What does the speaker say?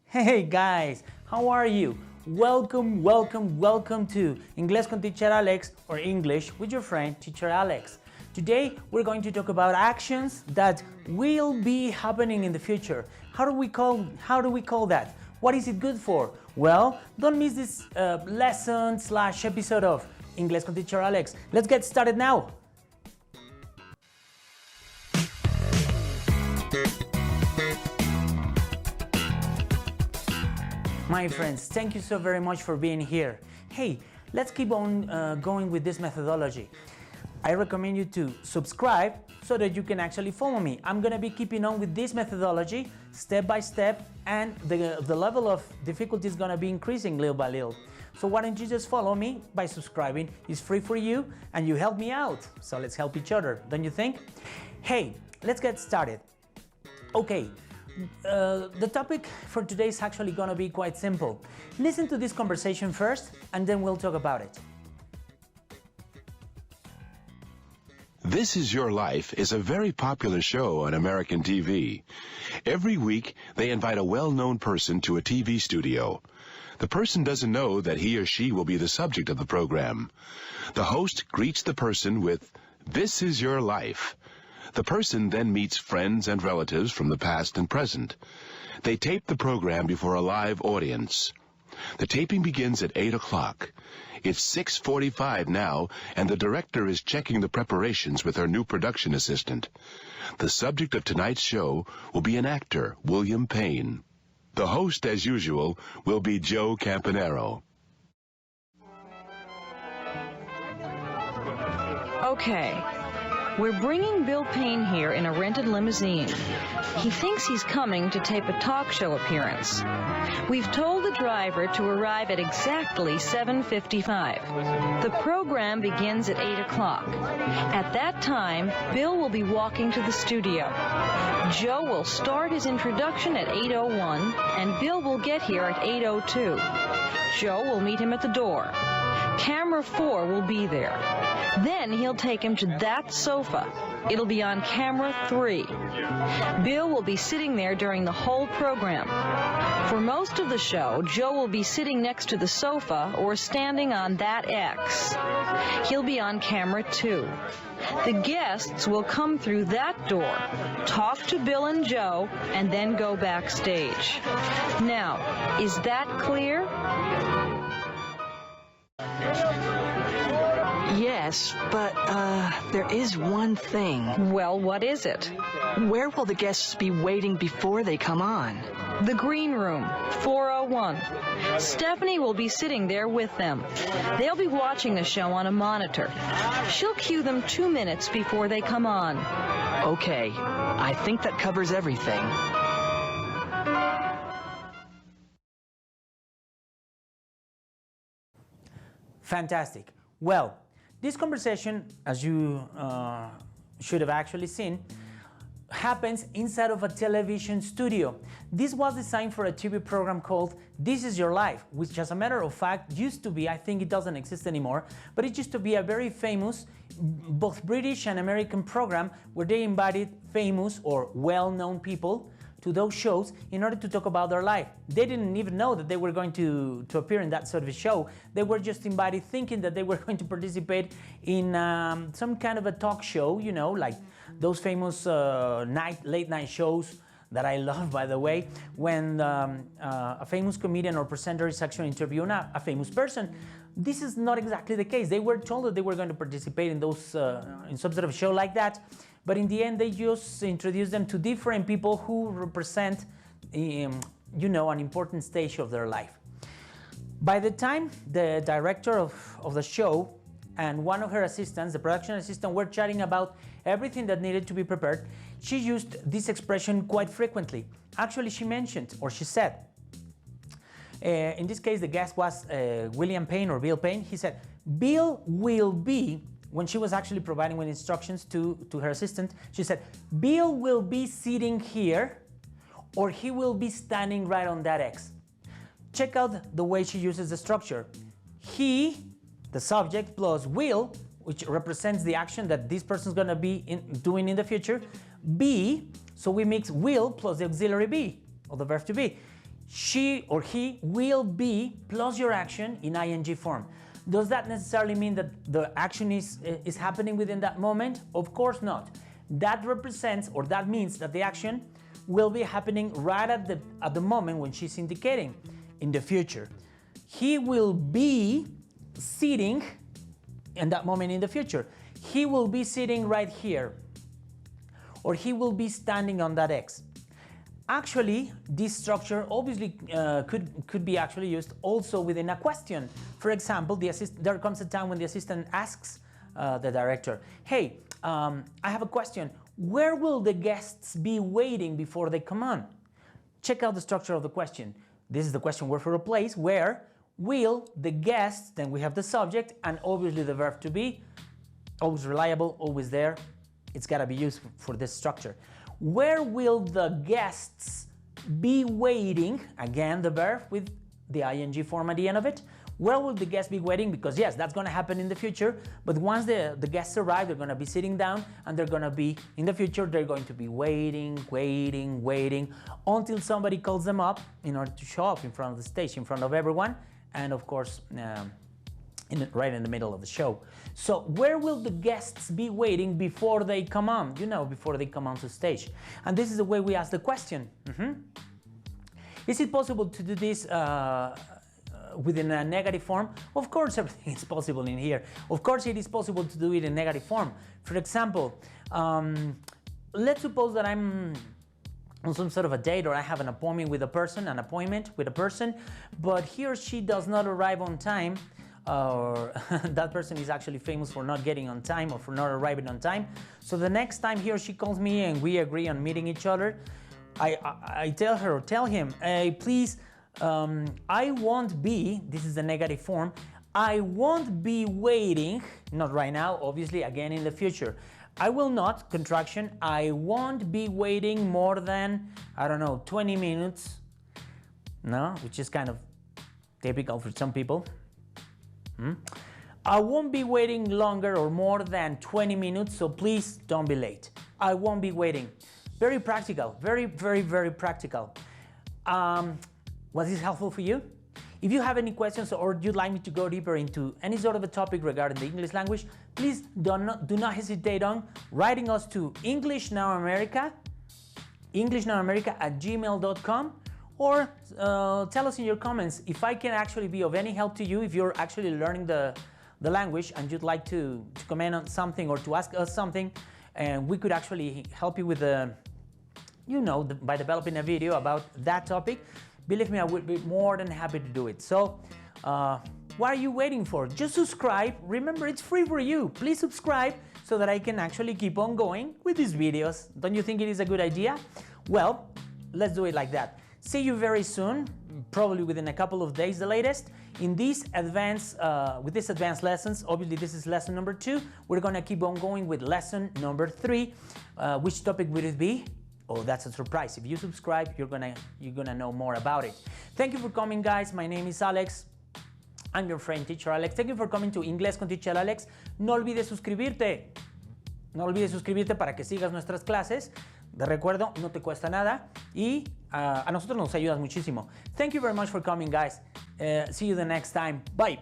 Hey guys, how are you? Welcome to Inglés con Teacher Alex, or English with your friend Teacher Alex. Today we're going to talk about actions that will be happening in the future. How do we call that? What is it good for? Well, don't miss this lesson/episode of Inglés con Teacher Alex. Let's get started now. My friends, thank you so very much for being here. Hey, let's keep on going with this methodology. I recommend you to subscribe so that you can actually follow me. I'm gonna be keeping on with this methodology step by step, and the level of difficulty is gonna be increasing little by little. So why don't you just follow me by subscribing? It's free for you and you help me out. So let's help each other, don't you think? Hey, let's get started. Okay. The topic for today is actually going to be quite simple. Listen to this conversation first, and then we'll talk about it. This Is Your Life is a very popular show on American TV. Every week, they invite a well-known person to a TV studio. The person doesn't know that he or she will be the subject of the program. The host greets the person with, "This is your life." The person then meets friends and relatives from the past and present. They tape the program before a live audience. The taping begins at 8 o'clock. It's 6:45 now, and the director is checking the preparations with her new production assistant. The subject of tonight's show will be an actor, William Payne. The host, as usual, will be Joe Campanero. Okay. We're bringing Bill Payne here in a rented limousine. He thinks he's coming to tape a talk show appearance. We've told the driver to arrive at exactly 7:55. The program begins at 8 o'clock. At that time, Bill will be walking to the studio. Joe will start his introduction at 8:01, and Bill will get here at 8:02. Joe will meet him at the door. Camera 4 will be there. Then he'll take him to that sofa. It'll be on camera 3. Bill will be sitting there during the whole program. For most of the show, Joe will be sitting next to the sofa or standing on that X. He'll be on camera 2. The guests will come through that door, talk to Bill and Joe, and then go backstage. Now, is that clear? Yes, but, there is one thing. Well, what is it? Where will the guests be waiting before they come on? The green room, 401. Stephanie will be sitting there with them. They'll be watching the show on a monitor. She'll cue them 2 minutes before they come on. Okay, I think that covers everything. Fantastic. Well, this conversation, as you should have actually seen, happens inside of a television studio. This was designed for a TV program called This Is Your Life, which, as a matter of fact, used to be, I think it doesn't exist anymore, but it used to be a very famous, both British and American program where they invited famous or well-known people to those shows in order to talk about their life. They didn't even know that they were going to appear in that sort of a show. They were just invited thinking that they were going to participate in some kind of a talk show, you know, like those famous late night shows that I love, by the way, when a famous comedian or presenter is actually interviewing a famous person. This is not exactly the case. They were told that they were going to participate in those in some sort of show like that, but in the end they just introduced them to different people who represent, you know, an important stage of their life. By the time the director of the show and one of her assistants, the production assistant, were chatting about everything that needed to be prepared, she used this expression quite frequently. Actually, she mentioned, or she said, in this case the guest was William Payne or Bill Payne. He said, Bill will be, when she was actually providing with instructions to her assistant, she said, Bill will be sitting here, or he will be standing right on that X. Check out the way she uses the structure. He, the subject, plus will, which represents the action that this person is going to be doing in the future, be, so we mix will plus the auxiliary be, or the verb to be. she or he will be plus your action in ing form. Does that necessarily mean that the action is happening within that moment? Of course not. That represents, or that means that the action will be happening right at the moment when she's indicating in the future. He will be sitting in that moment in the future. He will be sitting right here, or he will be standing on that X. Actually, this structure obviously could be actually used also within a question. For example, there comes a time when the assistant asks the director, hey, I have a question. Where will the guests be waiting before they come on? Check out the structure of the question. This is the question word for a place. Where will the guests, then we have the subject, and obviously the verb to be, always reliable, always there. It's got to be used for this structure. Where will the guests be waiting? Again, the verb with the ing form at the end of it. Where will the guests be waiting? Because yes, that's going to happen in the future, but once the guests arrive, they're going to be sitting down, and they're going to be, in the future, they're going to be waiting until somebody calls them up in order to show up in front of the stage, in front of everyone, and of course, right in the middle of the show. So where will the guests be waiting before they come on? Before they come onto stage. And this is the way we ask the question. Is it possible to do this within a negative form? Of course, everything is possible in here. Of course, it is possible to do it in negative form. For example, let's suppose that I'm on some sort of a date, or I have an appointment with a person, but he or she does not arrive on time, or that person is actually famous for not getting on time or for not arriving on time. So the next time he or she calls me and we agree on meeting each other, I tell her or tell him, hey, please, I won't be, this is the negative form, I won't be waiting, not right now, obviously, again in the future. I will not, contraction, I won't be waiting more than, 20 minutes, no, which is kind of typical for some people. I won't be waiting longer or more than 20 minutes, so please don't be late. I won't be waiting. Very practical, very, very, very practical. Was this helpful for you? If you have any questions or you'd like me to go deeper into any sort of a topic regarding the English language, please do not hesitate on writing us to englishnowamerica@gmail.com, or tell us in your comments if I can actually be of any help to you, if you're actually learning the language and you'd like to comment on something or to ask us something, and we could actually help you with by developing a video about that topic. Believe me, I would be more than happy to do it. So what are you waiting for? Just subscribe. Remember, it's free for you. Please subscribe so that I can actually keep on going with these videos. Don't you think it is a good idea? Well, let's do it like that. See you very soon, probably within a couple of days the latest, in these advanced lessons. Obviously, this is lesson number 2. We're gonna keep on going with lesson number 3. Which topic would it be? Oh, that's a surprise. If you subscribe, you're gonna know more about it. Thank you for coming, guys. My name is Alex. I'm your friend, Teacher Alex. Thank you for coming to Inglés con Teacher Alex. No olvides suscribirte. No olvides suscribirte para que sigas nuestras clases. De recuerdo, no te cuesta nada y a nosotros nos ayudas muchísimo. Thank you very much for coming, guys. See you the next time. Bye.